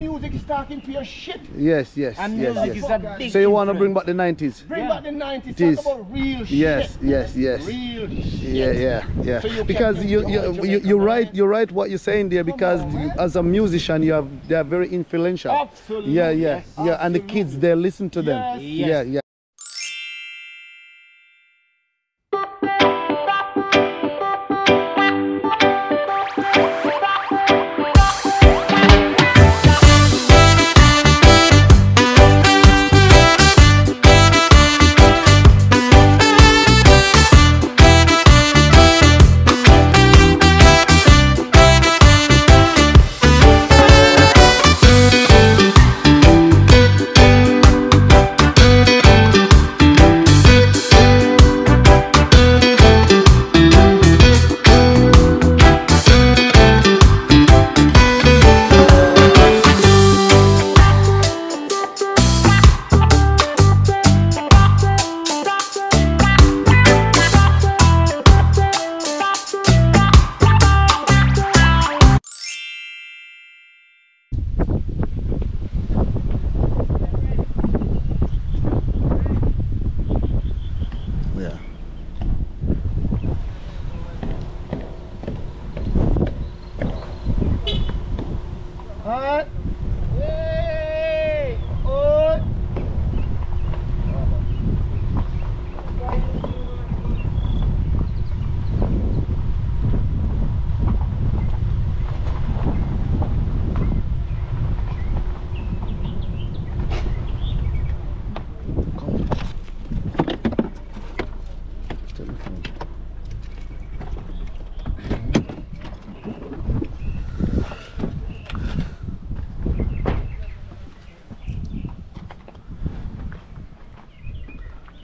Music is talking to your shit. Yes, yes, And yes, music yes. is a big So you want to influence. bring back the 90s? Bring back the 90s. It is. Talk about real shit. Yes, yes, yes. Real shit. Yeah. So you Because can you're Jamaica, right what you're saying there, because as a musician they are very influential. Absolutely. Yeah, yes, and the kids, they listen to them. Yes. Yeah.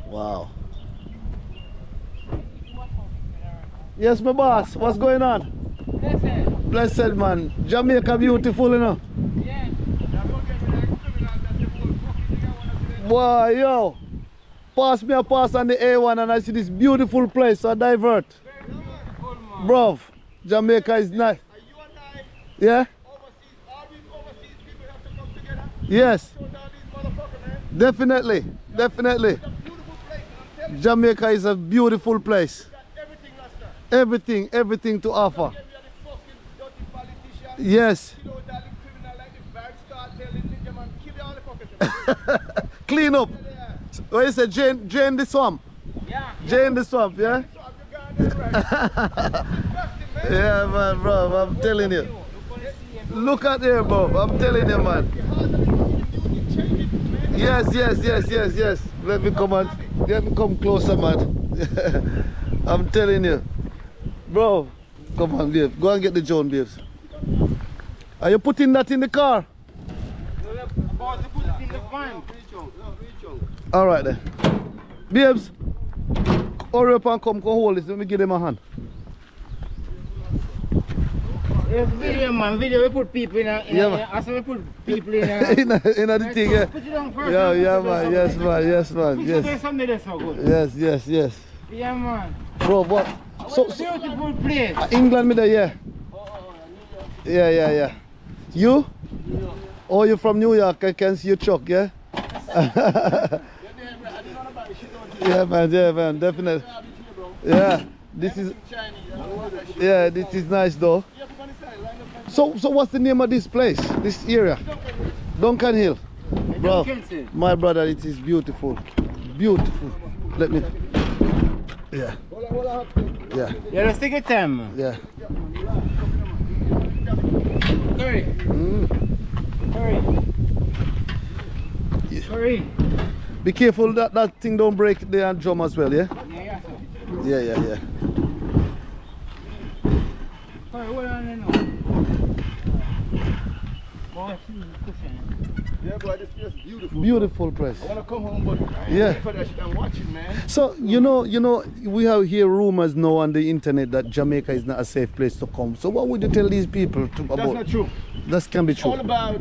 Wow. Yes, my boss. What's going on? Blessed man. Jamaica beautiful, you know. Yeah. Boy, yo. Pass me a pass on the A1 and I see this beautiful place, so I divert. Very beautiful, man. Bro, Jamaica is nice. You and I, Yeah? all these overseas people have to come together. Yes. Show down these motherfuckers, man. Definitely. Definitely. It's a beautiful place, and I'm telling you, Jamaica is a beautiful place. we got everything, Rasta. Everything to offer. Yeah, we are the fucking dirty politicians. Yes. You know, that the criminal like the vibes cartel, the ninja man, kill all the fuckers. Clean up. Yeah. What you say, Jane the swamp? Yeah. Jane the swamp, yeah? So I'm your goddamn right. Disgusting, man. Yeah, man, bro, I'm telling you. Look at there, bro. I'm telling you, man. Yes. Let me come closer, man. I'm telling you. Bro, come on, babe. Go and get the Joan, babes. Are you putting that in the car? About to put it in the van. All right then. Babes, hurry up and come hold this. Let me give them a hand. Yes, video, man. Video, we put people in as we put people in in the thing, yeah. Put it on first. Yeah, man. Yes, man. There's something that's so good. Yes. Yeah, man. Bro, what? So Beautiful place. England, me there, yeah. Yeah. You? Oh, you from New York? I can see your truck, yeah. Yeah, man, definitely. Yeah, this is nice though. So what's the name of this place, this area? Duncan Hill. Bro, my brother, it is beautiful. Let me. Yeah. Yeah, let's take your time, man. Yeah. Hurry. Hurry. Be careful that thing don't break the drum as well, yeah? Yeah. Yeah. Hurry, what on there now? Yeah, boy, this place is beautiful. Beautiful place. I want to come home, but Yeah. for that shit I'm watching, man. So you know, we have here rumors now on the internet that Jamaica is not a safe place to come. So what would you tell these people about? That's not true. That can be It's all true. about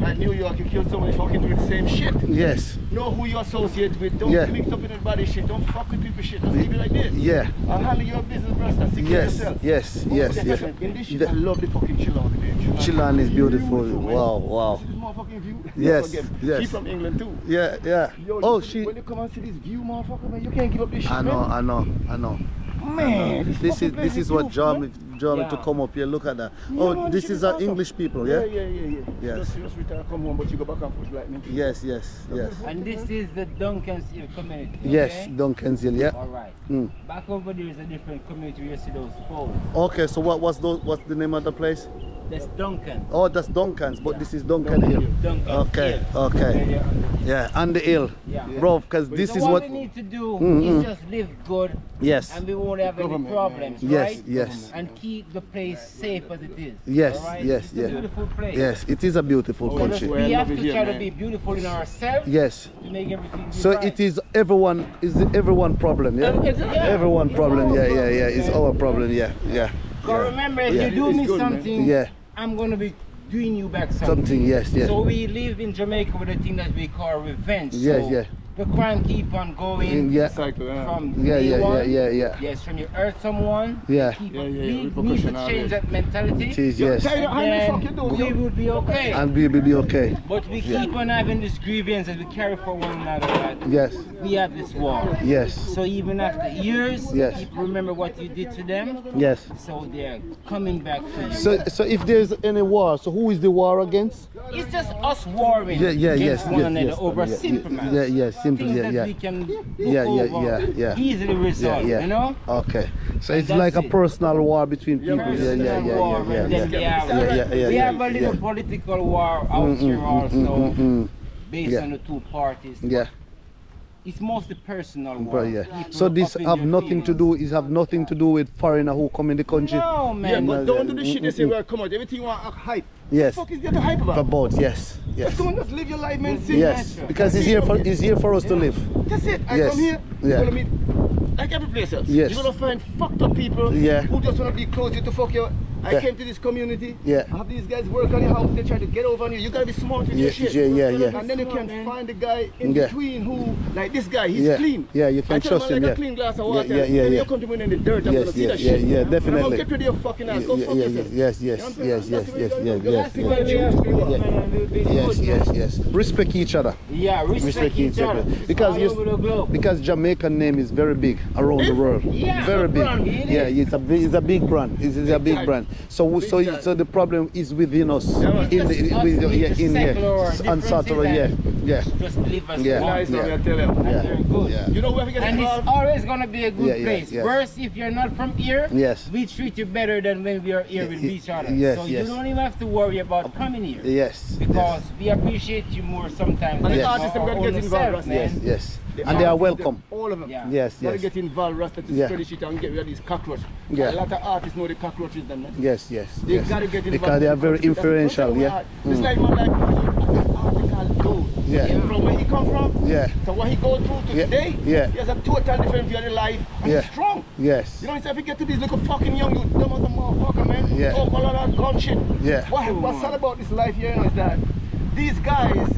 Like New York, you kill somebody fucking doing the same shit. Yes. Know who you associate with. Don't Yeah. mix up with everybody shit. Don't fuck with people shit. Just keep it like this. Yeah. I'll handle your business, brother. Stick to Yes. yourself. Yes. Oh, Yes. yeah, Yes. In this shit, I love the fucking Chilan. Chilan is beautiful. Man. Wow. Wow. See this motherfucking view? Yes, Again, yes. She's from England too. Yeah. Yeah. Yo, Oh, listen, she. when you come and see this view, motherfucker, man, you can't give up this shit, I know. Man, This is what draw me to Yeah. come up here. Look at that. Yeah, Oh, man, this shit is is our awesome. English people, yeah? Yes. Yes. Just retire, come home, but you go back and forth like me. Yes. And this is the Duncan's Hill community. Yes, Okay? Duncan's Hill, yeah. All right. Mm. Back over there is a different community where you see those poles. Okay, so what's the name of the place? That's Duncan. Oh, that's Duncan's, but Yeah. this is Duncan Hill. Duncan's Okay, Hill. okay. Where you're under- Yeah, and the hill. Yeah. Bro, because this So is what what. we need to do Mm, is mm. just live good Yes. and we won't have any Government, problems, Yes, right? yes. And keep the place safe as it is. Yes, all right? yes, It's yeah. a beautiful place. Yes, it is a beautiful Oh, So country. Well, we I have love to it try here, to be beautiful in ourselves Yes. to make everything be So right. it is everyone problem, yeah? Yeah. Everyone It's problem, our yeah. It's problem, our problem, yeah. But remember, if Yeah. you do It's me good, man. something, Yeah. I'm going to be doing you back Something, yes, yeah. So we live in Jamaica with a thing that we call revenge. Yes, so yeah. The crime keep on going Yeah. Cycle, from Yeah, day one. yeah. Yes, when you hurt someone, Yeah. keep Yeah, on, yeah, we need to repercussion change always. that mentality. It is, yes. Tell you how the fuck you do, we yo. would be okay. And we will be okay. But we keep on having this grievance that we carry for one another. That Yes, we have this war. yes, So even after years, Yes. people remember what you did to them. yes. So they're coming back to you. So if there's any war, so who is the war against? It's just us warring Yeah, against yes, one yes, another yes. over Yeah, simple matters. yeah, simple, Things yeah, that yeah. we can look Yeah, over, easily resolve, you know? Okay. So And it's that's like a it. personal war between people. Personal war, and then we have, we have a little political war out here also, based Yeah. on the two parties. Yeah. It's mostly personal war. But yeah. People So this up in have their nothing to feelings. do. It have nothing to do with foreigner who come in the country. No, man. Yeah, but no, don't do the shit they say, well, come on, everything you want to hype. Yes. What the fuck is there to hype about? About yes, Just yes, come on, just live your life, man. Sing. yes. Because it's here for us to live. That's it. I Yes. come here, Yeah. you're gonna meet, like every place else. Yes. You're gonna find fucked up people Yeah. who just wanna be close to you to fuck you. I Yeah. came to this community. Yeah. I have these guys work on your house. They try to get over on you. You gotta be smart with your shit. Yeah. And then you can find the guy in Yeah. between who, like this guy, he's Yeah. clean. Yeah, you can I tell trust him. him, Like yeah. a clean glass of Yeah, water. yeah, And yeah. you come to me in the dirt. I'm Yes, gonna see yeah, that yeah, shit. yeah, And I'm gonna definitely. get rid of your fucking ass. Go fuck yourself. Yes. You know what I'm saying? That's the way you gotta do it. Yes. That's the way you choose to do it. Yes. Respect each other. Yeah, respect each other. Because all over the globe. because Jamaican name is very big around the world. Yeah, Very it's a big. brand, it Yeah, is. it's a big brand. It's a big time. brand. So so the problem is within us. man. In the Just us in being here. secular or And Saturday, yeah. differences Just live as Yeah. one. Nice, Yeah. man, I tell you. And Yeah. they're good. Yeah. You know where we get And it's involved? always gonna be a good Yeah, place. yes. Worse if you're not from here. Yes. We treat you better than when we are here with each other. Yes, so yes. you don't even have to worry about coming here. Yes. Because we appreciate you more sometimes. And the than artists have our got to get own involved, self, Rasta. man. Yes. And they are welcome. All of them. Yeah. Yes. Gotta get involved, Rasta, to Yeah. spread the shit and get rid of these cockroaches. Yeah. A lot of artists know the cockroaches, then, man. Yes. They gotta get involved. Because they are very That's the influential, culture we yeah. are. It's like man like article dude. Yeah. From where he come from Yeah. to what he go through to Yeah. today. Yeah. He has a total different view of life. And Yeah. he's strong. Yes. You know, instead if you get to these little fucking young you dumb as a motherfucker, man. Yeah. Talk all of that gun shit. Yeah. What's sad about this life here, you know, is that these guys,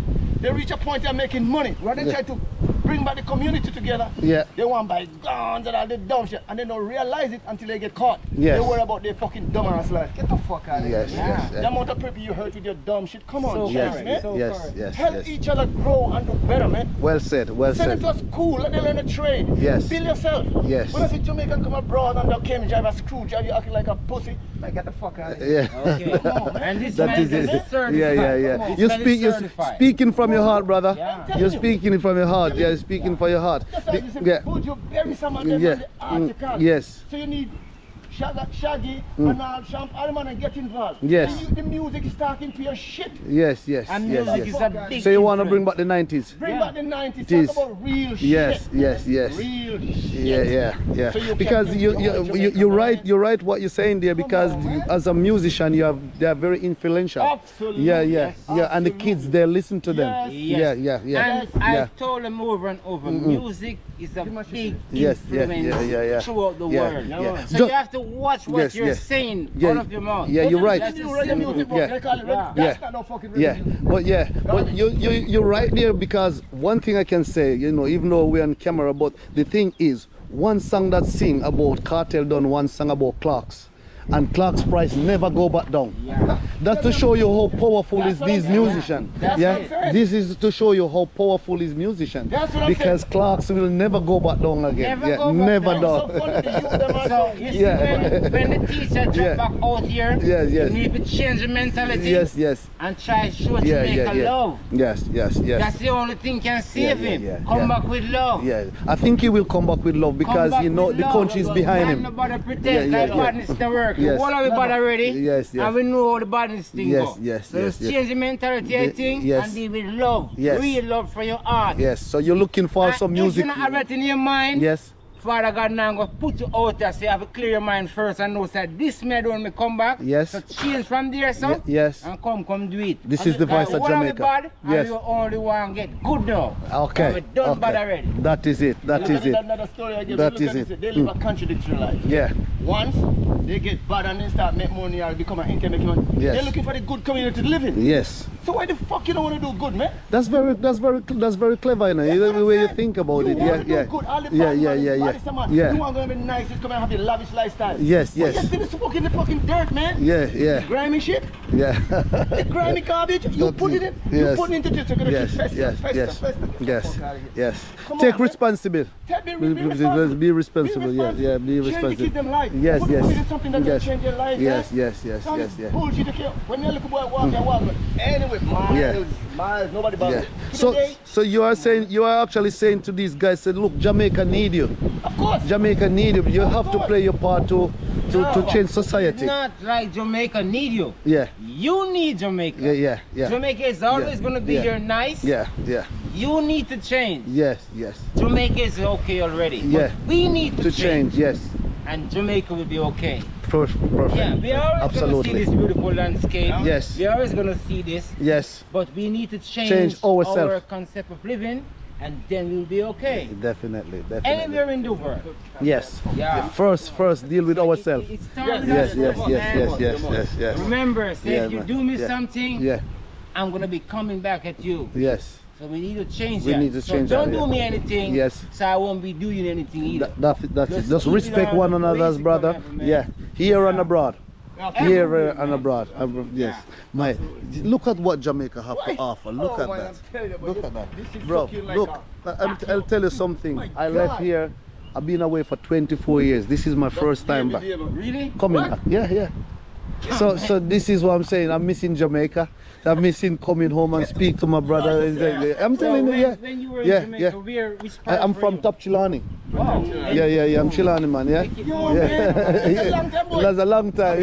they reach a point they're making money. Rather than try to bring back the community together. Yeah. They want to buy guns and all the dumb shit, and they don't realize it until they get caught. Yes. They worry about their fucking dumb ass life. Get the fuck out of here. Yes, man. yes, The amount of people you hurt with your dumb shit. Come on, So guys, correct. man. So Yes. correct. Yes. Help Yes. each other grow and do better, man. Well said. Well said. Senators cool, let them learn a trade. Yes. Build yourself. Yes. When I see Jamaican come abroad and they came drive a screwdriver, you acting like a pussy. Like, get the fuck out of here. Yeah. Okay. Come on, man. And this That man is it. certified. Yeah. Come on. You This man speak. is You're certified. speaking from your heart, brother. Yeah. You're speaking it from your heart. Yeah, you're speaking from your heart. That's why you say, Yeah. would you bury some of them Yeah. on the article? Yes. So you need Shaggy and all Champ Alman and get involved. Yes. The music is talking to your shit. Yes. And music is a big So you want to bring influence. back the 90s? Bring Yeah. back the 90s. It is. Talk about real Yes. shit. Yes. Real shit. Yeah. So you Because can you're enjoy you're right what you're saying there, because on, man. as a musician they are very influential. Absolutely. Yeah. Yes, And the kids, they listen to them. Yes. Yeah. And I told them over and over, music is a big Yes, yeah, influence throughout the world. Yeah. So you have to watch what you're saying out of your mouth. Yeah, you're right. That's You reggae music, bro. They call it reggae. That's not no fucking reggae music. But you're right there, because one thing I can say, you know, even though we're on camera, but the thing is, one song that sing about Cartel done one song about Clark's, and Clark's price never go back down. That's to show you how powerful is these musicians. This is to show you how powerful is musicians, because Clark's will never go back down again. Never down. So you see, when the teacher drop back out here, you need to change the mentality. And try to show Jamaica love. Yes. That's the only thing can save him. Come back with love. I think he will come back with love, because you know the country is behind him. Nobody pretend like badness to work. All of everybody already, and we know how the badness thing go. So just change the mentality, I think, and deal with love. Real love for your art. So you're looking for some music. If you not have it in your mind, Father God now go put you out there, so you have to clear your mind first and know that this may do when me come back. So change from there, son. And come do it. This is the voice of Jamaica. Bad, and you only want to get good now. Okay. We done bad already. That is it. Another story I give you. They live a contradictory life. Once they get bad and they start make money or become an income, they're looking for the good community to live in. So why the fuck you don't want to do good, man? That's very clever, you know, the way you think about it. You want to be nice, it's going to have a lavish lifestyle. But you're still smoking the fucking dirt, man. The grimy shit. The grimy garbage. You put it in. You put it into this. You're going to keep Take responsibility. Be responsible. Be responsible. Give them life. Something that will change your life. Bullshit. When you look at boy walk. Anyway, miles, nobody bothers. So you are actually saying to these guys, say, look, Jamaica need you. Of course. Jamaica need you. You have to play your part to change society. It's not like Jamaica need you. You need Jamaica. Jamaica is always going to be here nice. You need to change. Jamaica is okay already. But we need to change. And Jamaica will be okay. Perfect. We are always going to see this beautiful landscape. We are always going to see this. But we need to change our concept of living, and then we'll be okay. Definitely. Anywhere in the world. First deal with ourselves. Yes. Remember, say if you do me something, I'm going to be coming back at you. So we need to change that. Don't do me anything, so I won't be doing anything either. That's it. Just respect one another's brother. Here and abroad. Here and abroad. Look at what Jamaica have to offer. Look at that. Look at that. Bro, look, I'll tell you something. I left here. I've been away for 24 years. This is my first time back. Really? Coming back. So this is what I'm saying. I'm missing Jamaica. I'm missing coming home and speak to my brother. I'm telling you, when you were in Jamaica, which part I'm from Top Chilani. Wow. I'm Chilani, man. That's a long time.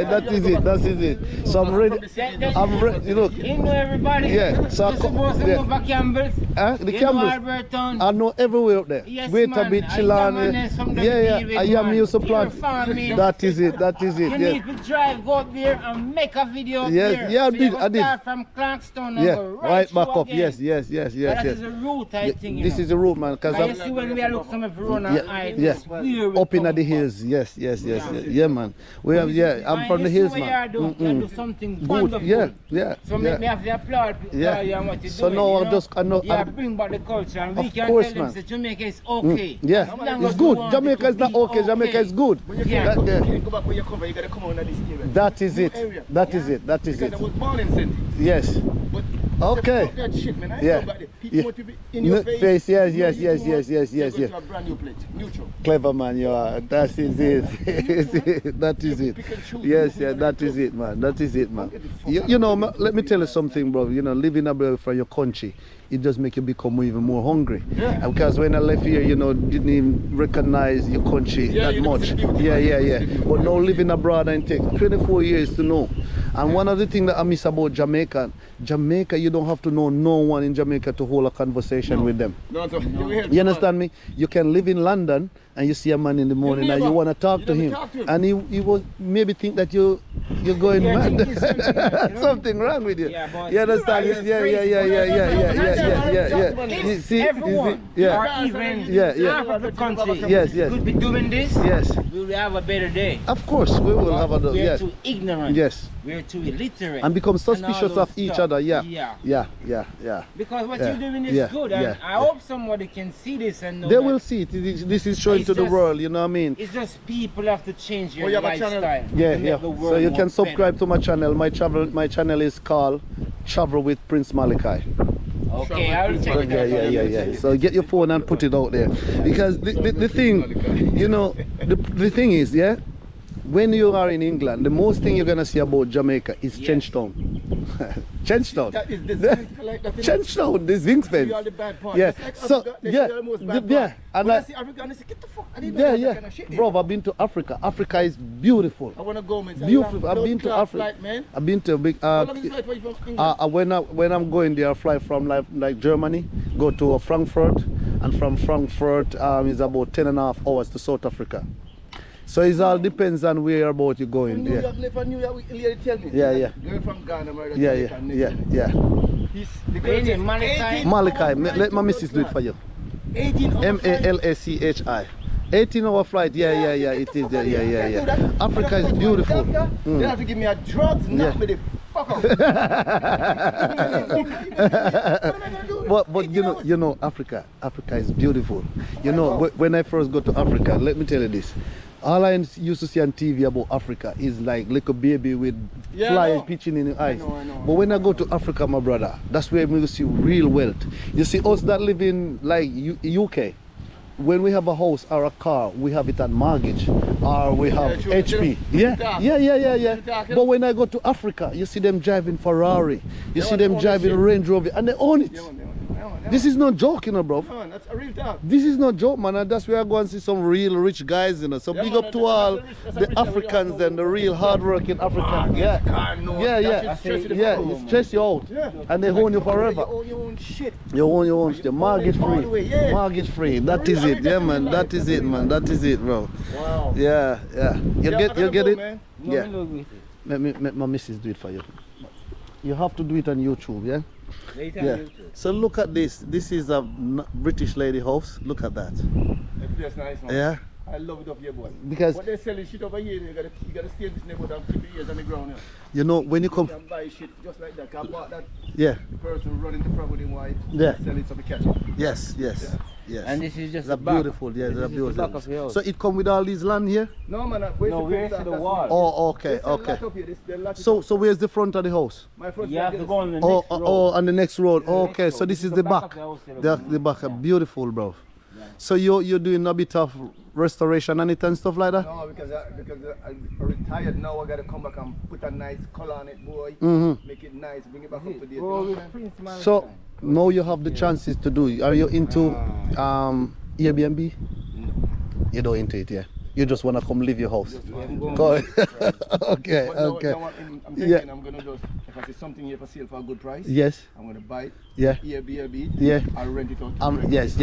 That is it. So I'm ready. Look. You know everybody. So you're supposed to know about Campbell's. The Campbell's. I know everywhere up there. Wait a bit, Chilani. I am used to plant. That is it. You need to drive, go up there and make a video up there. I did. Start from Clarkstown and go right back up. Yes. That is the route, I think. This is the route, man. Because you see when we are looking at Verona, up in the hills. Yes. Man. We have. I'm from the hills, man. You do something wonderful. So make me have to applaud you and what you're so doing. now bring back the culture, and we can tell them that Jamaica is okay. It's good. Jamaica is not okay. Jamaica is good. When you can't go back where you come from, you gotta come on this area. That is it. That is it. Because I was born in St. Yes. But okay. Fuck that shit, man. I know about it. People want to be in your face. Yes. To a brand new plate. Neutral. Clever, man, you are. That is it. That is it. Yes, that is it, man. That is it, man. You know, let me tell you something, bro. You know, living abroad from your country, it just make you become even more hungry. Because when I left here, you know, didn't even recognize your country that much. But now living abroad and take 24 years to know. And one of the things that I miss about Jamaica, you don't have to know no one in Jamaica to hold a conversation with them. You understand me? You can live in London and you see a man in the morning and you want to talk to him. And he will maybe think that you're going mad. Something wrong with you. You understand? Yeah. You see? Everyone, or even half of the country could be doing this. Yes. We will have a better day. Of course, we will have a we are too ignorant. Yes. We are too illiterate. And become suspicious of each other. Yeah. Because what you're doing is good. And I hope somebody can see this and know they will see it. This is showing to the world, you know what I mean? It's just people have to change your lifestyle. So you can subscribe to my channel. My channel is called Travel with Prince Malachi. Okay, I will check it out. Yeah. So get your phone and put it out there. Because the thing, you know, the thing is, when you are in England, the most thing you're going to see about Jamaica is Chenchtown. Chenchtown. That is the like that. Chenchtown, this Wingspan. You are the bad part. Yeah. Like So, And I see Africa and I say, get the fuck. I didn't know that kind of shit. Bro, I've been to Africa. Africa is beautiful. I want to go, man. Beautiful. I've been to Africa. Flight, man. I've been to a big. How long is the flight for you from England? When I'm going there, I fly from like Germany, go to Frankfurt, and from Frankfurt it's about 10.5 hours to South Africa. So it all depends on where about you're going. New York, New York, tell me. Yeah. Girl from Ghana, Yeah. Malachi, let my missus do it for you. 18 Malachi. 18-hour flight, yeah, it is, yeah. Africa is beautiful. They have to give me a drugs, not me the fuck up. But you know, Africa is beautiful. You know, when I first go to Africa, let me tell you this. All I used to see on TV about Africa is like little baby with flies pitching in the eyes. I know. But when I go to Africa, my brother, that's where you see real wealth. You see us that live in like UK. When we have a house or a car, we have it on mortgage or we have HP. Yeah. But when I go to Africa, you see them driving Ferrari, you see them driving Range Rover, and they own it. This is not joke, you know, bro. That's a real talk. This is not joke, man. And that's where I go and see some real rich guys, you know. So big up to all the Africans and the real hardworking Africans. It stress you out. And they own you forever. You own your own shit. You own your own shit. Mortgage free. Mortgage free. That is it. Yeah, man. That is it, man. That is it, bro. Wow. Yeah. You get it? Man. Yeah. Let my missus do it for you. You have to do it on YouTube, yeah? So look at this. This is a British lady house. Look at that. That's nice, man. Yeah. I love it up here, boy. Because what they're selling shit over here, you gotta stay in this neighborhood and keep your ears on the ground. You know, when you come and buy shit just like that. I bought that. Yeah. The person running the front with him white. Yeah. Selling some ketchup. Yes. And this is just the beautiful. Yeah, the beautiful. So it come with all these land here? No, man. We're to the wall. Oh, okay. So where's the front of the house? My front. You have to go on the next road. On the next road. Okay, so this is the back. The back. Beautiful, bro. So you're doing a bit of restoration and it and stuff like that? No, because I'm retired now. I gotta come back and put a nice color on it, boy. Make it nice, bring it back up to date. So now you have the chances to do. Are you into Airbnb? You don't into it, yeah. You just wanna come leave your house. Okay. I'm thinking I'm gonna just, if I see something here for sale for a good price, yes, I'm gonna buy it. Yeah. Airbnb. Yeah. I'll rent it out. Yes.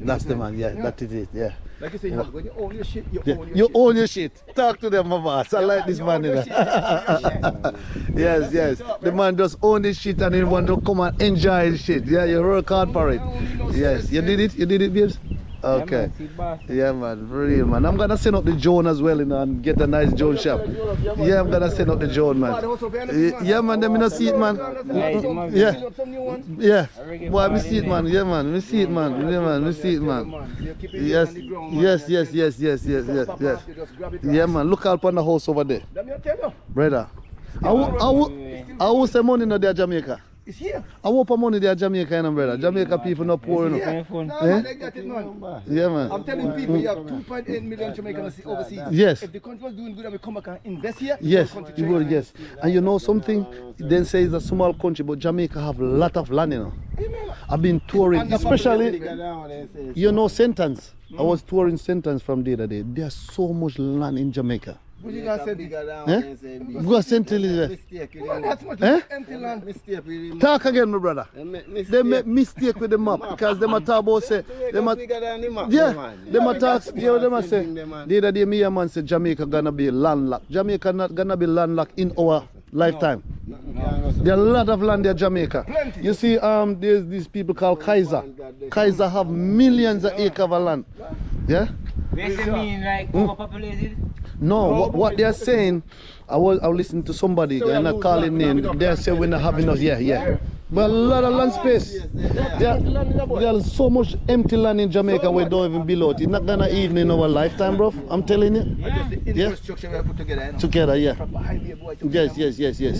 That's the man, that is it, yeah. Like you say, when you own your shit, you own your shit. Talk to them, my boss. I like this man. Yes. The man just own his shit and he want to come and enjoy his shit. Yeah, you work hard for it. Yes, you did it, babes? Okay. Yeah, man, for real, man. I'm gonna send up the Joan as well, you know, and get a nice Joan shop. Yeah, I'm gonna send up the Joan, man. Yeah, man, let me not see it, man. Yeah. Boy, me see it, man. Yeah, man, me see it, man. Yeah, man, me see it, man. Yes. Yeah, man, look out on the house over there. Brother, I will say money in there, Jamaica. It's here. I want money there, Jamaica, you know, brother. Jamaica people not poor enough. Yeah, man. I'm telling people you have 2.8 million Jamaicans overseas. Yes. If the country was doing good and we come back and invest here, yes, you will, yes. And you know something? Then say it's a small country, but Jamaica have a lot of land, you know. I've been touring, especially, you know, Sentence. I was touring Sentence from the other day. There's so much land in Jamaica. What you gonna say? Go send to That's much empty land. Talk again, my brother. They make mistake with the map because them a talk about say them a talk. Them a say the other day me a man said Jamaica gonna be landlocked. Jamaica not gonna be landlocked in our lifetime. There are a lot of land there, Jamaica. Plenty. You see, there's these people called Kaiser. Kaiser have millions of acres of land. Yeah. Does it mean like overpopulated? No, what they are saying, I was listening to somebody, they're not calling name, they say we're not having enough, but a lot of land space. There's so much empty land in Jamaica we don't even build. It's not gonna even in our lifetime, bro. I'm telling you. Infrastructure we put together. Together, Yes.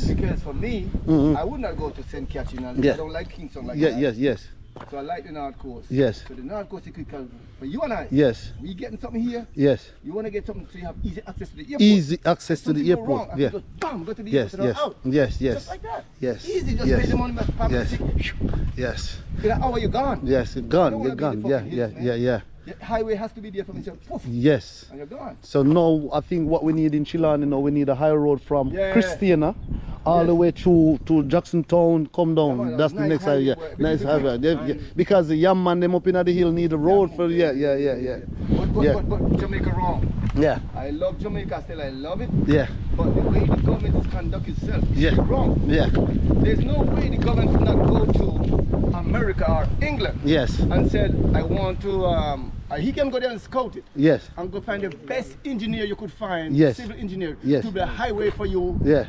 Because for me, I would not go to St. Catherine. I don't like Kingston like that. Yes. So I like the North Coast. Yes. So the North Coast is critical. For you and I. Yes. We getting something here. Yes. You want to get something so you have easy access to the airport. Easy access to the airport. Just bam, go to the airport and out. Yes. Just like that. Yes. Easy. Just pay the money back. Yes. In an hour you're gone. Yes, you're gone. Yeah. The highway has to be there for me to poof. Yes. And you're gone. So now I think what we need in Chilani now, we need a high road from Christiana all the way to Jackson Town, come down. That's the next highway. Nice highway. Because the young man them up in the hill need a road for But Jamaica wrong. Yeah. I love Jamaica still, I love it. Yeah. But the way the government is conduct itself is wrong. Yeah. There's no way the government could not go to America or England. Yes. And said, I want to he can go there and scout it. Yes. And go find the best engineer you could find. Yes. Civil engineer. Yes. To build a highway for you. Yeah.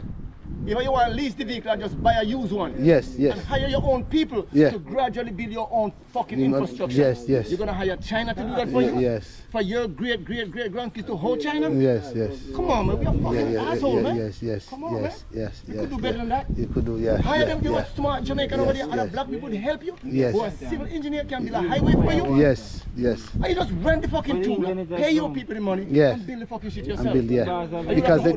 If you want to lease the vehicle and just buy a used one. Yes. And hire your own people to gradually build your own fucking infrastructure. Yes. You're going to hire China to do that for you? Yes. For your great grandkids to hold China? Yes. Come on, man. We are fucking assholes, man. Yes. Come on, man. Yes. You could do better than that. You could do, Hire them, you are smart Jamaican over there, and black people to help you. Yes. Who are civil engineer can build a highway for you. Yes. And you just rent the fucking tool, pay your people the money, and build the fucking shit yourself. Because they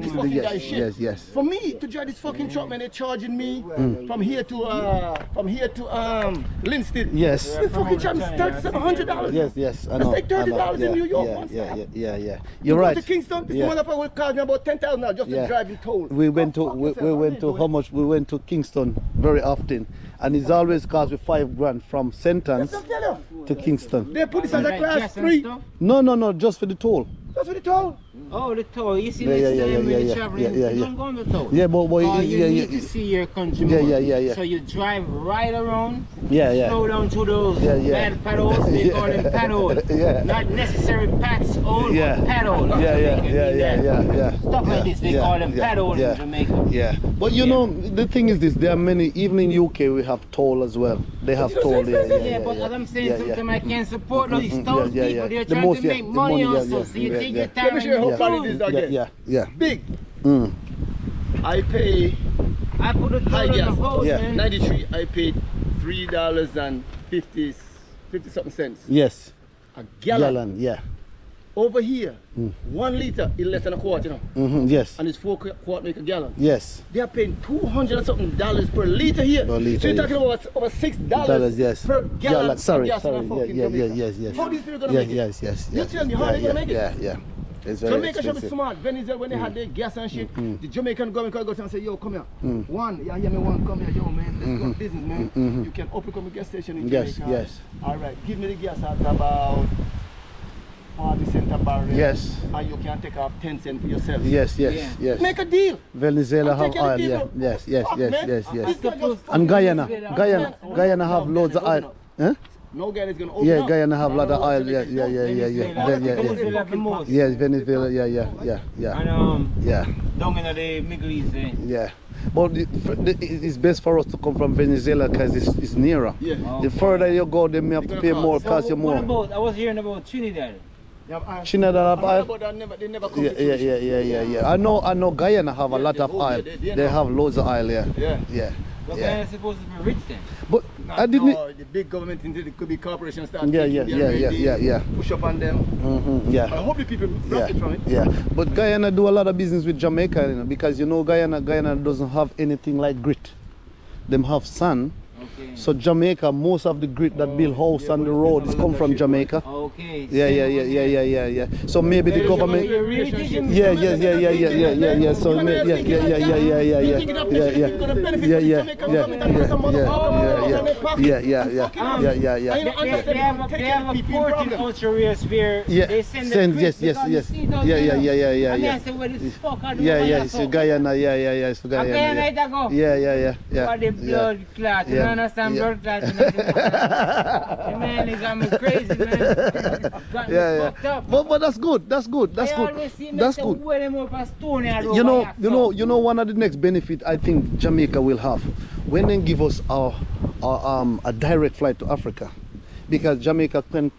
yes. For me to drive this fucking truck, man, they're charging me from here to Linstead. Yes. They fucking charge me $3,700. Yes. I That's know. like $30 in New York. Yeah. You're right. To Kingston, this motherfucker will cost me about $10,000 just to drive in toll. We went to Kingston very often, and it's always cost me $5 grand from Sentence to Kingston. They put this as a class 3. No, just for the toll. That's what they told. Oh, the toll. You see next time when you're traveling, you don't go on the toll. Yeah, but you need to see your country more. Yeah. So you drive right around. Yeah. Slow down to those bad paddles. They call them paddles. Not necessary pats, but paddles. Yeah. Stuff like this, they call them paddles in Jamaica. Yeah. But you know, the thing is this, there are many, even in UK we have toll as well. They have toll there. Yeah, but as I'm saying, sometimes I can't support those toll people. They're trying to make money also. So you take your time. Let me show you how valid this again. Yeah. Big. I pay put a toll on the hose, man. 93. I paid $3.50 something cents. Yes. A gallon. Yeah. Over here, 1 liter is less than a quart, you know. Yes. And it's 4 quart make a gallon. Yes. They are paying $200 and something per liter here. So you're talking about over $6 per gallon. Sorry. Yes. How these people gonna make it? Yes. You tell me how they gonna make it? Yeah. It's very Jamaica should be smart. Venezuela, when they had their gas and shit, the Jamaican government could go and say, yo, come here. One, you hear me one, come here, yo, man, let's go business, man. You can open up a gas station in Jamaica. Yes. All right, give me the gas at about 40 cents a barrel. Yes. And you can take off 10 cents for yourself. Yes. Make a deal. Venezuela have oil, Yes. And Guyana have loads of oil. Huh? No guy is gonna open up. Guyana have a lot of oil. Yeah. Yes, Venezuela. Yeah. And down in the Middle East. Yeah. But it's best for us to come from Venezuela because it's nearer. Yeah. The further you go, they may have to pay more, cost you more. I was hearing about Trinidad. Trinidad have oil. They never come. Yeah. I know Guyana have a lot of oil. They have loads of oil. Yeah. But Guyana is supposed to be rich then. But I didn't. No, the big government it could be corporations start. Yeah. Push up on them. I hope the people profit from it. Yeah. But Guyana do a lot of business with Jamaica, because Guyana doesn't have anything like grit. Them have sand, Okay. So Jamaica, most of the grit that build house on the road is come from Jamaica. Okay. Yeah. So maybe the government. Yeah. So They have a port in Ultra Race where they send the yes. Yeah. It's Guyana, it's Guyana. Yeah. For the blood clot, you understand blood clot? Man, it got me crazy, man. Got me fucked up. But that's good. That's good. You know, one of the next benefit I think Jamaica will have when they give us a direct flight to Africa. Because Jamaica can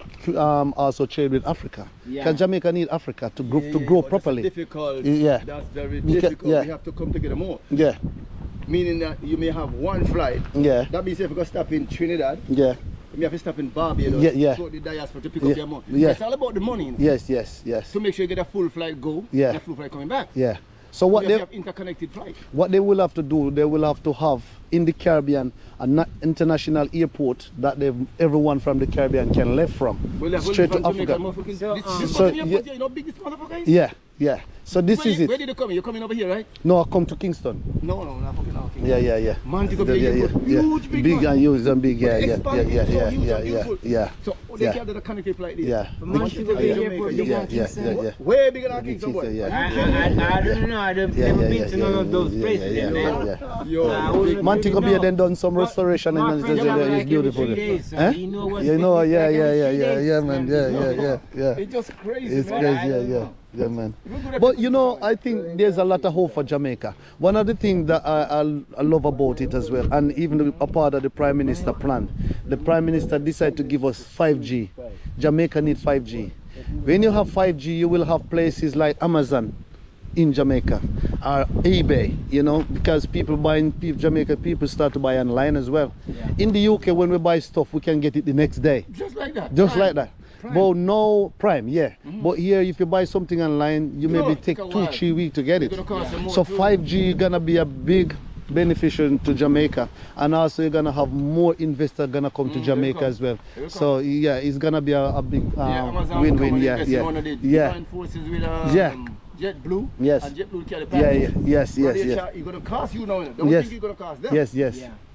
also trade with Africa. Because Jamaica need Africa to grow properly. That's difficult. That's very difficult. We have to come together more. Meaning that you may have one flight. That means if you go stop in Trinidad. You may have to stop in Barbados. So the diaspora to pick up their money. It's all about the money. Yes. To make sure you get a full flight go. And a full flight coming back. So what they have interconnected flight. What they will have to do, they will have to have in the Caribbean an international airport that everyone from the Caribbean can leave from straight to Africa. Yeah. So this is it. Where did you come? You're coming over here, right? No, I come to Kingston. No, not fucking out. Yeah. Montego Bay Airport. Huge, big and huge and big. Yeah. So they can't do the connected flight there. Yeah. Montego Bay Airport, big and Kingston. Way bigger than Kingston, boy. I don't know. I've never been to none of those places, man. Montego Bay then done some restoration and it's beautiful. Yeah, man. It's just crazy. It's crazy, yeah, man. But you know, I think there's a lot of hope for Jamaica. One of the things that I love about it as well, and even a part of the Prime Minister plan, the Prime Minister decided to give us 5G. Jamaica needs 5G. When you have 5G, you will have places like Amazon in Jamaica or eBay, you know, because Jamaica people start to buy online as well. In the UK, when we buy stuff, we can get it the next day. Just like that. Prime. But no Prime, But here, if you buy something online, you maybe take 2-3 weeks to get it. So 5G gonna be a big beneficial to Jamaica, and also you're gonna have more investors gonna come to Jamaica as well. So it's gonna be a big win-win. JetBlue. Yes. And JetBlue carry package. Yes. It's going to cost you now. Don't think it's going to cost them. Yes.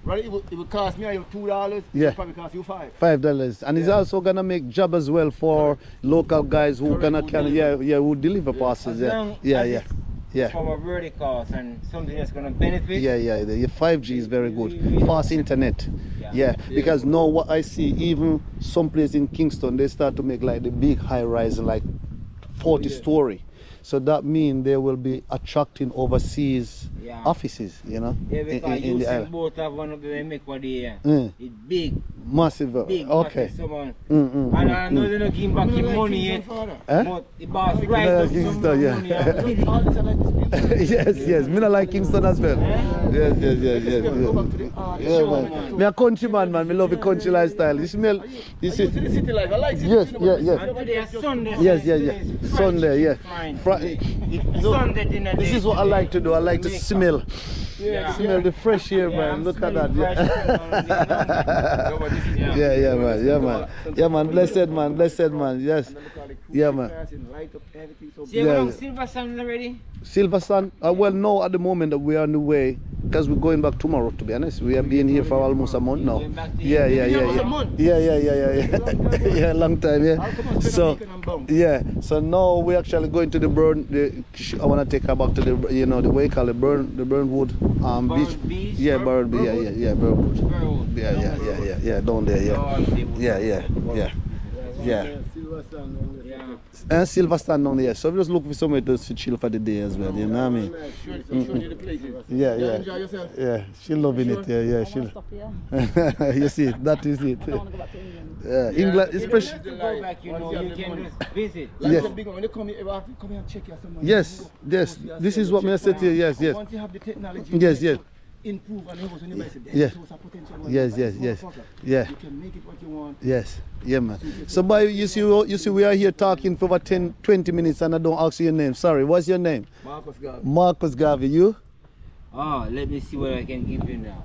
Right? It will cost me $2. Yeah. It probably cost you $5. And it's also gonna make job as well for local guys who who deliver parcels. From a vertical and something that's gonna benefit. The 5G is very good. Fast internet. Because now what I see, even some place in Kingston, they start to make like the big high rise, like 40-story. So that means they will be attracting overseas offices, you know. Because you see both have one of them make what they it's big. Massive. Okay. And I know they're not giving back your money yet. But the boss right Kingston, Yes. Me not like Kingston as well. Yes. Me a countryman, man. Me love the country lifestyle. You smell. You see. The city life. I like city. Yes. Today is Sunday. Sunday. Sunday dinner. This is what I like to do. I like to smell. Smell the fresh air, man. Look at that. Man. Blessed man. Yes. Man. Silver Sun already? Silver Sun? Well, no, at the moment that we are on the way, because we're going back tomorrow, to be honest. We have been here for almost a month now. Yeah, long time, So, so now we're actually going to the I want to take her back to the, the way you call it, Burnwood beach. Burnwood. Down there, and Silver Stand down there. So we just look for somewhere to chill for the day as well, you know what I mean? Enjoy yourself. She's loving it, You see, that is it. England, especially. To go back, you can just visit. When you come here, come here and check your somewhere. Yes. This is what I said to you. Yes. Once you have the technology, improve and it was when you make it. Yes. You can make it what you want. Yes. Yeah, man. So, you see, we are here talking for about 10-20 minutes and I don't ask you your name. Sorry, what's your name? Marcus Garvey. Marcus Garvey. You? Oh, let me see what I can give you now.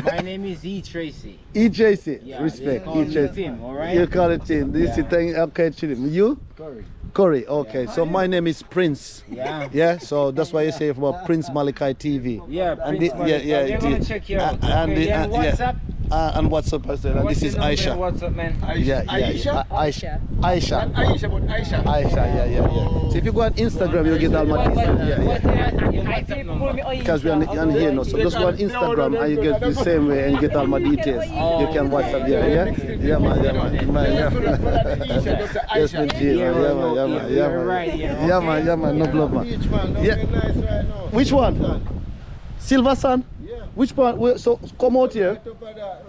My name is E. Tracy. E. Tracy. Yeah, respect. E. Tracy. Tim, all right? You call it Tim. This is thing. Okay, Tim. You? Curry. Curry. Okay. So my name is Prince. Yeah. Yeah. So that's why you say about Prince Malachi TV. Yeah. Prince Malachi. They're gonna check you out. Okay, then WhatsApp. And WhatsApp as well. And this is Aisha. What's up, man? Aisha. Aisha. Aisha. Not Aisha, but Aisha. Aisha. Yeah. So if you go on Instagram, you'll get all my details. Because we're on here now. So just go on Instagram and you get the same way and you get all my details. You can WhatsApp. Yeah, man. Yes, man. Yeah, man. No problem, man. Yeah. Which one? Silver Sun? Which part? So come out here.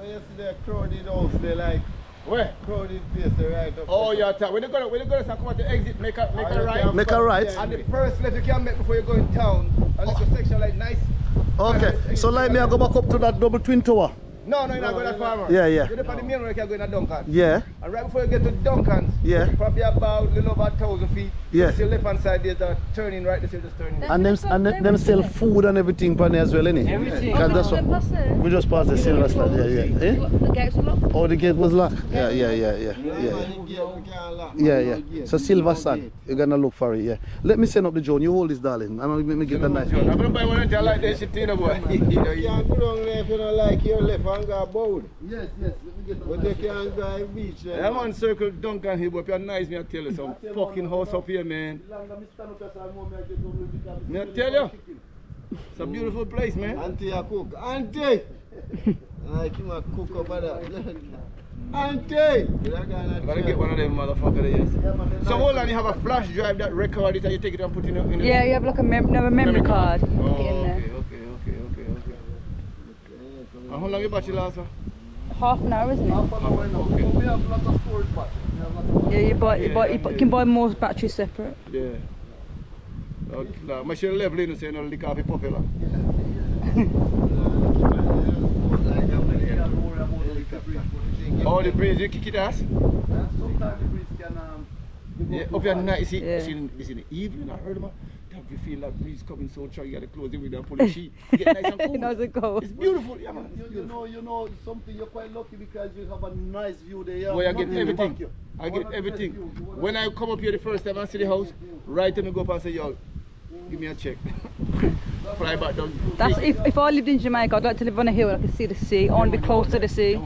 Yesterday, crowded house. They like where? Crowded place. Right up. Oh, yeah. When you go to come out the exit, make a right. Make a right. And the first left you can make before you go in town. And it's a section like nice. Okay. So like me, I go back up to that double twin tower. No, you're not going that far. Yeah. You're on the main road, you can go in a Duncan. Yeah. And right before you get to Duncan, probably about a little over 1,000 feet. Yeah. Your left hand side, there's a turning right, there's just turning. And them sell food and everything for me as well, innit? Everything. That's what we just passed the Silver Star. Yeah. The gates were locked. Oh, the gate was locked. Yeah. So Silver Sun, you're gonna look for it. Yeah. Let me send up the John. You hold this, darling. I'm gonna make it a nice one. I'm gonna buy one until I like that shit, you know, boy. You can't go down there if you don't like your left and go bold. Yes. Let me get but you can't drive beach there. I'm on circle Duncan Hill, but if you're nice, me I tell you, some fucking house up here, man. Me I tell you, it's a beautiful place, man. Auntie a cook. Auntie! I keep my cook over there. Auntie! I gotta get one of them motherfuckers, yes. So hold on, you have a flash drive that record it and you take it and put it in the... Yeah, you have like a memory card. Oh, okay. And how long you battery last? Half an hour, isn't it? Half an hour now. Okay. We have lots of storage batteries. Yeah, you can buy more batteries separate. Yeah. I should level in so you know lick off the popular. Oh, the breeze, you kick it ass? Sometimes the breeze can up here night, it's in the evening, I heard about that you feel like breeze coming so try you gotta close the window and pull the sheet. You get nice and cool. It's beautiful, yeah man. You know something, you're quite lucky because you have a nice view there. Boy, I get everything. I get everything. When I come up here the first time and see the house, right time I go up and say, yo, give me a check. Fly back down. That's if I lived in Jamaica, I'd like to live on a hill. I can see the sea. I want to be close to the sea.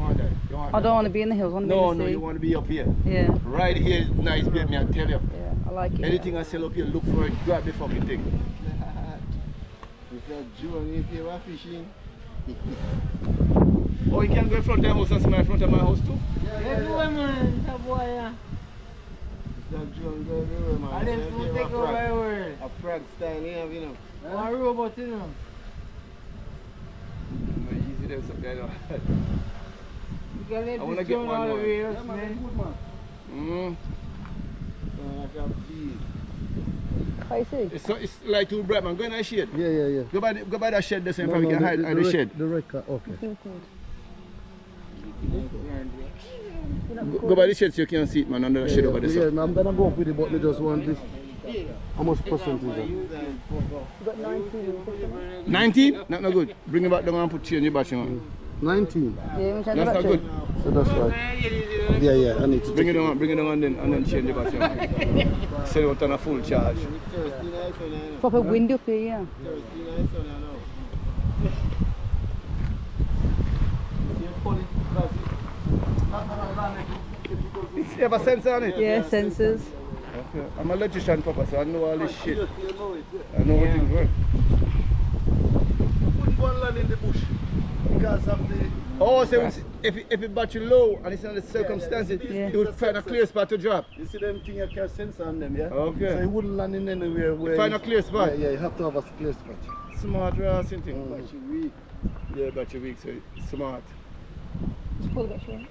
I don't want to be in the hills. I want to be in the sea. No, you want to be up here. Yeah. Right here is nice, baby. I tell you. Yeah, I like it. Anything I sell up here, look for it. Grab the fucking thing. Oh, you can go in front of the house and smell in front of my house too? Yeah, man. That boy, yeah. I didn't take over my word. A frog style, you know. One robot, you know. Easy there, some guy. You can let this turn all the way, man. I see. It's like too bright, man. Go in that shade. Yeah. Go by that shed there so you can hide the shed. The record, okay. Go by the shed so you can see it, man, under the shed over there. Yeah, I'm gonna go up with it, but we just want this. How much percent is that? You got 19. 19? Not no good. Bring it back down and put change your battery on. 19? Yeah, that's not good. So that's right. Yeah, I need to bring it down and then change the battery on. Sell it on a full charge. Proper wind up here, yeah. You have a sensor on it? Yeah, sensors. Okay. I'm an electrician, Papa, so I know all this shit. I know what things work. You put one land in the bush because of the... Oh, so if it battery low and it's in the circumstances, it would find a clear spot to drop. You see them thing you can sensor on them, yeah? Okay. So it wouldn't land in anywhere where... Find a clear spot? Yeah, you have to have a clear spot. Smart racing thing. Battery weak. Yeah, battery weak, so it's smart. Just pull the battery on.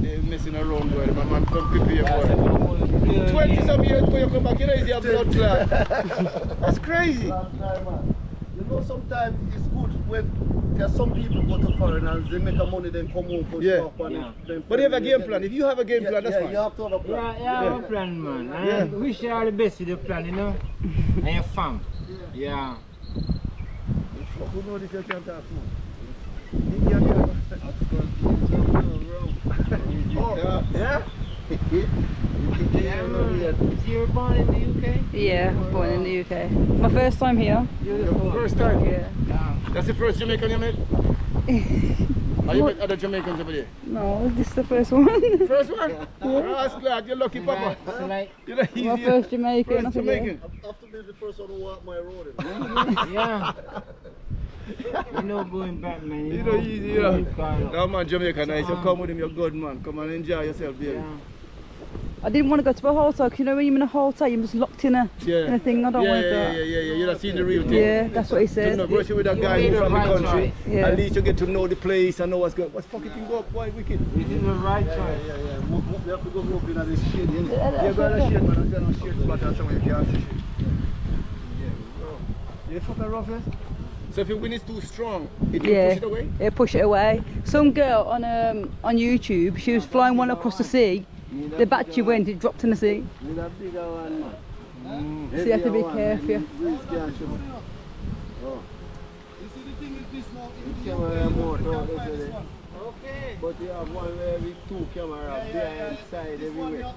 They're messing around, boy. My man come prepare, boy. 20 some years before you come back, you know, it's your blood clot. That's crazy. You know, sometimes it's good when there's some people go to foreigners, they make a money, then come home for shop. But you have a game plan. If you have a game plan, that's fine. You have to have a plan. Yeah, have a plan, man. And wish you all the best with your plan, you know? And your fam. Yeah. Who knows if you can't talk more? Yeah? You were born in the UK? Yeah, born in the UK. My first time here. Your first time? Yeah. That's the first Jamaican you met? Have you met other Jamaicans over there? No, this is the first one. First one? Yeah. Oh, that's glad. You're lucky, Papa. So like, You're not easy. My first Jamaican. First Jamaican. After being the first one to walk my road. yeah. You know going back, man. You know easy, yeah. No man, Jamaica nice. You come with him, you're good, man. Come and enjoy yourself, baby. Yeah. I didn't want to go to a hotel because you know when you're in a hotel you're just locked in a thing. I don't want that. Yeah. You're not seeing the real thing. Yeah, that's what he said. You're not brushing with that guy who's from the country. Yeah. At least you get to know the place and know what's good. What's fucking thing up? Why wicked? You did the right choice. Yeah. We have to go up in this shade. You got a shade, man. There's no shade spot or somewhere you can't see shade. You fucking rough, yes? So if your wind is too strong, it will push it away? Yeah, push it away. Some girl on YouTube, she was flying one across the sea. The battery went, it dropped in the sea. Need a bigger one, man. So you have to be careful. You see the thing is this now? Camera remote out there. Okay. But you have one where with two cameras behind side everywhere.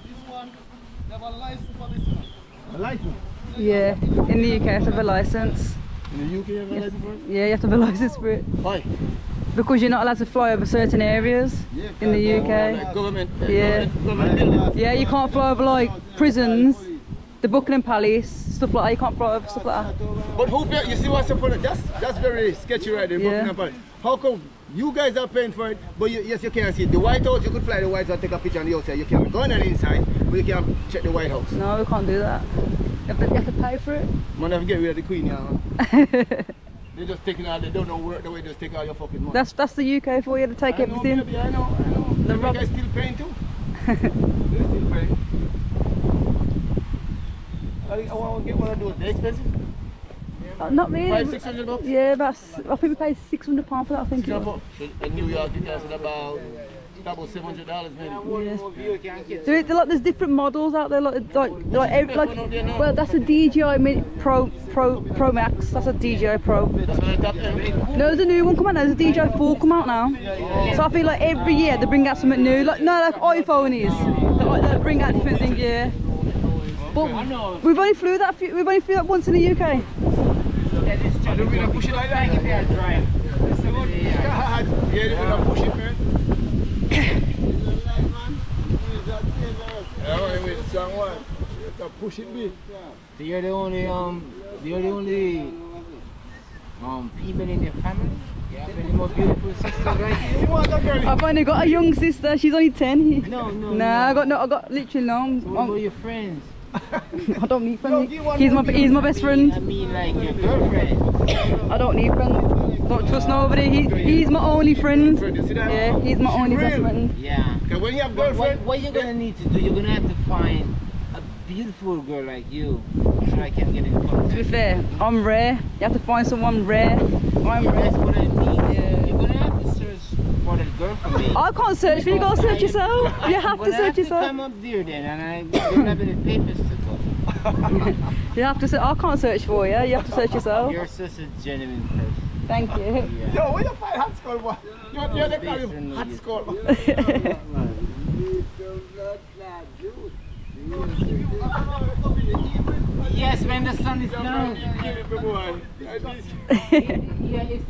This one, you have a license for this one. A license? Yeah, in the UK you have to have a license. In the UK you have a license for it? Yeah, you have to have a license for it. Why? Because you're not allowed to fly over certain areas in the UK. Like government buildings. Yeah, you can't fly over like prisons, the Buckingham Palace, stuff like that. You can't fly over stuff like that. But who pay? You see what's up for it? That's very sketchy right there, Buckingham Palace. How come you guys are paying for it, but yes, you can see it. The White House, you could fly the White House and take a picture on the outside. You can't go on the inside, but you can't check the White House. No, we can't do that. You have to pay for it. Man, have to get rid of the Queen, yeah. They're just taking all, they don't know where the way, just take all your fucking money. That's the UK for you to take everything. Baby, I know. The guys still paying too. They're still paying. I want to get one of those. They're expensive? Not really. $500–600? Yeah, I think we paid £600 for that, I think. In New York, you guys about $700 maybe. Yes. There's different models out there, well, that's a DJI Pro Max. That's a DJI Pro. No, there's a new one come out now. There's a DJI 4 come out now. So I feel like every year they bring out something new. Like iPhone is. They bring out different things. Yeah. But we've only flew that once in the UK. I don't really push it like that. Yeah, you don't push it, man. Push it big. So you're the only female in your family? You have any more beautiful sisters right here? I've only got a young sister. She's only 10. No. Nah, I got literally no. So what about your friends? I don't need friends. He's my best friend. I mean, like your girlfriend. I don't need friends. Don't trust nobody. He's my only friend. Yeah, he's my only best friend. Yeah. When you have girlfriend, what you're gonna need to do, you're gonna have to find a beautiful girl like you, so I can get in contact. To be fair, I'm rare. You have to find someone rare. I'm rare. That's what I mean. Yeah. You're gonna have to search for that girl for me. I can't search for you. Go search yourself. You have to search yourself. Come up there then, and I don't have any papers to go. You have to. I can't search for you. You have to search yourself. You're such a genuine person. Thank you. Yeah. Yo, where you find hot skull, boy? You're the call him hot skull. Yes, when the sun is down. Yeah, it's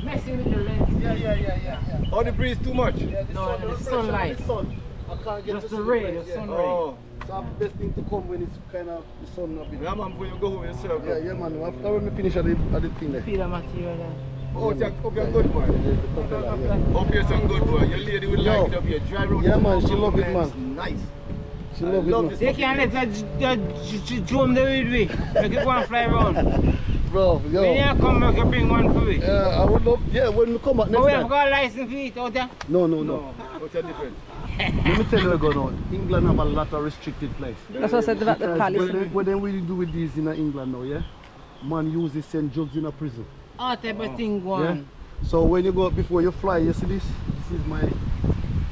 messing with the lens. Yeah. Oh, the breeze too much? No, the sunlight. I can't get just the ray, the sun ray. Oh. So the best thing to come when it's kind of the sun a bit. Yeah, man, before you go home yourself. Yeah, man. After when we finish at the thing there. Feel the material there. Oh, hope you're good, boy. Hope you're some good, boy. Your lady will like it up here. Drive around. Yeah, man, she love it, man. It's nice. She love it, man. They can't let that drum there with me. Make it go and fly around. Bro, yo. When you come back, you bring one for me. Yeah, I would love, when we come back next time. But we have got a license for it out there? No. What's that different? Let me tell you again now, England have a lot of restricted places. That's what I said about the palace. What then we do with these in England now, yeah? man uses send drugs in a prison. All type of thing one. Yeah? So when you go, before you fly, you see this? This is my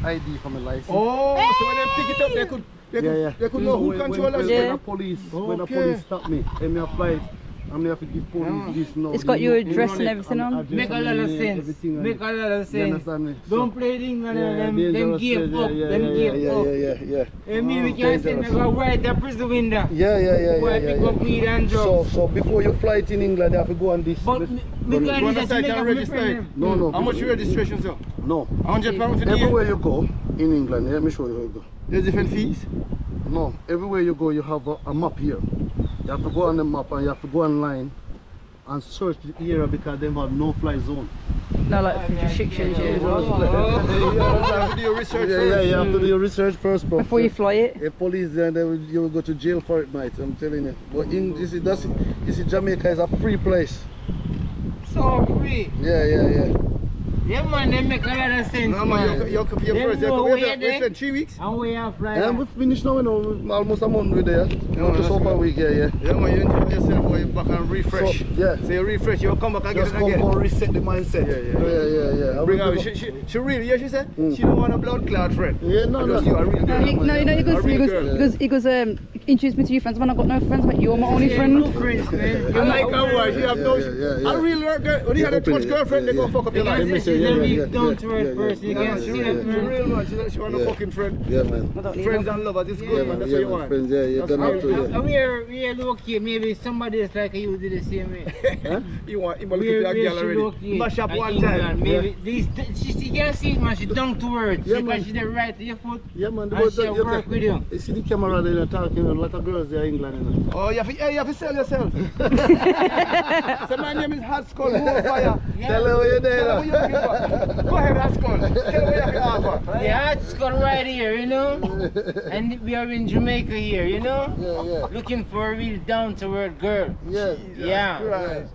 ID for my license. Oh, hey! So when they pick it up, they could know who controls us. When the police stop me, and me a flight, and me have to give police this now. It's got your address and everything on. Make a lot of sense. Make a lot of sense. Don't play things on them give up. Them give up. Yeah. And me, we can't send them right at prison window. Yeah. Pick up weed and drugs. So before you fly it in England, you have to go on this. But we go on the site and register. No. How much registration, sir? No. £100 for the Everywhere you go in England, let me show you where you go. There's different fees? No. Everywhere you go, you have a map here. You have to go on the map and you have to go online and search the area because they have no fly zone. No, like restrictions, You have to do your research first. Yeah, you have to do your research first, bro. before you fly it. The police then you will go to jail for it, mate. I'm telling you. But this is Jamaica is a free place. So free. Yeah. Yeah, man, they make a lot of sense. No, man, you're first. You spend 3 weeks? And we are flying. Yeah, we finished now, almost a month with there. Just over a week, yeah. Yeah, man, you enjoy yourself, boy, you back and refresh. So, yeah. So you refresh, you'll come back and just get it again. Just come and reset the mindset. Yeah. Bring her, she really, she said, she don't want a blood clot friend. Yeah, no. You are real girl. No, he goes, introduce me to your friends, man, I've got no friends, but you're my only friend. No friends, man. I like her, boy, she have no, a real girl, when you had a too much girlfriend, they go fuck up your life. She's a real down-to-earth person, you can't see that, man. Real man, she want a fucking friend. Yeah, man. Friends and lovers, it's good, man, that's what you want. Friends, you're gonna have to, We are low-key, maybe somebody else like you do the same way. You want to look at your girl already. Mash up one time. Maybe she can't see it, man, she down to earth. Because she the right to your foot. Yeah, man. And she work with you. You see the camera there talking, a lot of girls there in England. Oh, you have to sell yourself. So my name is Hot Skull, Fire. Tell her where you're there. Go ahead, Hot Skull. Tell her where you have to offer. Yeah, Hot Skull right here, you know. And we are in Jamaica here, you know. Yeah. Looking for a real down-to-earth girl. Yeah.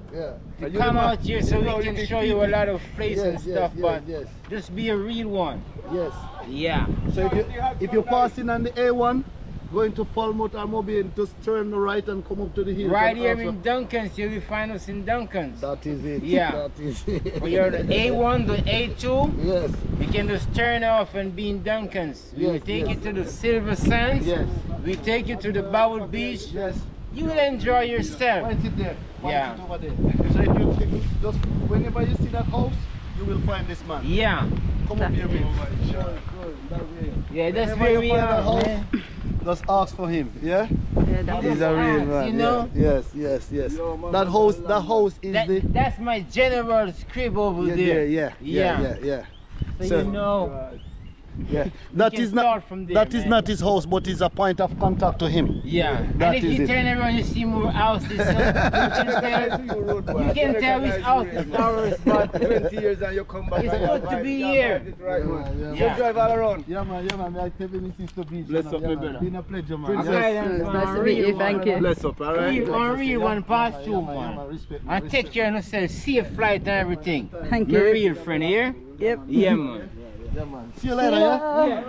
To come out here so we can show you a lot of places and stuff, but just be a real one. Yes. Yeah. So if you're passing on the A1, going to Falmouth or Mobile, just turn right and come up to the hill. Right here in Duncan's, you will find us in Duncan's. That is it. Yeah. That is it. We are the A1, the A2. Yes. We can just turn off and be in Duncan's. We will take you to the Silver Sands. Yes. We take you to the Bowl Beach. Yes. You will enjoy yourself. Right it there. Yeah. It over there. So if you just whenever you see that house, you will find this man. Yeah. Come up here, babe. Yeah, that's where we are, man. Just ask for him, yeah? Yeah, he's a real man. You know? Yes. That house is that's my general's crib over there. Yeah. So you know. Yeah, that is not his house, but it's a point of contact to him. Yeah, that and if you turn around, you see more houses. So you can tell which house is ours. But 20 years and you come back. It's good to be here. Yeah. Drive all around. Yeah, man. I tell you, this is the beach. Bless up, my brother. It's been a pleasure, man. It's nice to meet you. Thank you. Bless up, alright. Real one, pass through, man. And take care of yourself. Safe flight and everything. Thank you. My real friend here. Yep. Yeah, man. See you later, yeah?